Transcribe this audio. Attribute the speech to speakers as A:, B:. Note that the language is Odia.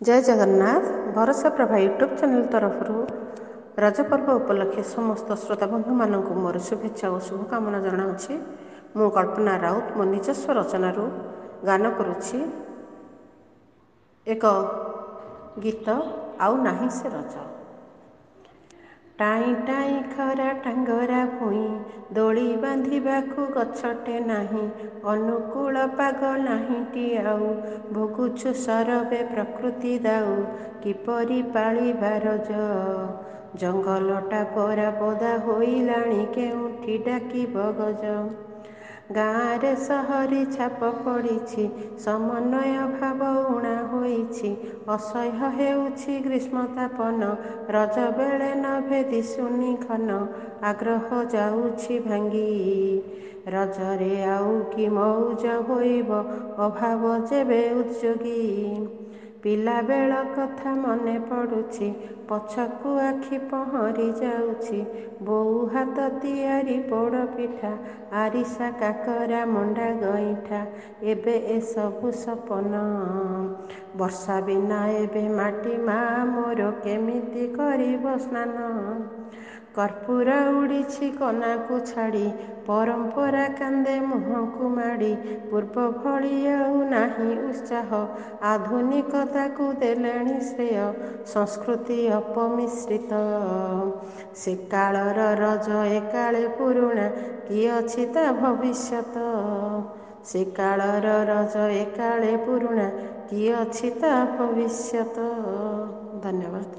A: ଜୟ ଜଗନ୍ନାଥ। ଭରସା ପ୍ରଭା ୟୁଟ୍ୟୁବ୍ ଚ୍ୟାନେଲ୍ ତରଫରୁ ରଜପର୍ବ ଉପଲକ୍ଷେ ସମସ୍ତ ଶ୍ରୋତାବନ୍ଧୁମାନଙ୍କୁ ମୋର ଶୁଭେଚ୍ଛା ଓ ଶୁଭକାମନା ଜଣାଉଛି। ମୁଁ କଳ୍ପନା ରାଉତ ମୋ ନିଜସ୍ୱ ରଚନାରୁ ଗାନ କରୁଛି ଏକ ଗୀତ ଆଉ ନାହିଁ ସେ ରଜ। ଟାଇଁ ଟାଇଁ ଖରା ଟାଙ୍ଗରା ଭୁଇଁ ଦୋଳି ବାନ୍ଧିବାକୁ ଗଛଟେ ନାହିଁ, ଅନୁକୂଳ ପାଗ ନାହିଁଟି ଆଉ, ଭୋଗୁଛୁ ସରବେ ପ୍ରକୃତି ଦାଉ, କିପରି ପାଳିବା ରଜ। ଜଙ୍ଗଲଟା ପରା ପଦା ହୋଇଲାଣି, କେଉଁଠି ଡାକିବ ଗଜ। ଗାଁରେ ସହରୀ ଛାପ ପଡ଼ିଛି, ସମନ୍ୱୟ ଭାବ ଊଣା ହୋଇଛି, ଅସହ୍ୟ ହେଉଛି ଗ୍ରୀଷ୍ମତାପନ, ରଜ ବେଳେ ନଭେ ଦିଶୁନି ଘନ, ଆଗ୍ରହ ଯାଉଛି ଭାଙ୍ଗି। ରଜରେ ଆଉ କି ମଉଜ ହୋଇବ, ଅଭାବ ଯେବେ ଉଦ୍ଯୋଗୀ। ପିଲାବେଳ କଥା ମନେ ପଡ଼ୁଛି, ପଛକୁ ଆଖି ପହଁରି ଯାଉଛି, ବୋଉ ହାତ ତିଆରି ପୋଡ଼ପିଠା, ଆରିସା କାକରା ମଣ୍ଡା ଗଇଁଠା, ଏବେ ଏସବୁ ସପନ। ବର୍ଷା ବିନା ଏବେ ମାଟି ମା ମୋର କେମିତି କରିବ ସ୍ନାନ। କର୍ପୂର ଉଡ଼ିଛି କନାକୁ ଛାଡ଼ି, ପରମ୍ପରା କାନ୍ଦେ ମୁହଁକୁ ମାଡ଼ି, ପୂର୍ବ ଭଳି ଆଉ ନାହିଁ ଉତ୍ସାହ, ଆଧୁନିକତାକୁ ଦେଲେଣି ଶ୍ରେୟ, ସଂସ୍କୃତି ଅପମିଶ୍ରିତ। ସେକାଳର ରଜ ଏକାଳେ ପୁରୁଣା, କି ଅଛି ତା ଭବିଷ୍ୟତ। ସେକାଳର ରଜ ଏକାଳେ ପୁରୁଣା, କି ଅଛି ତା ଭବିଷ୍ୟତ। ଧନ୍ୟବାଦ।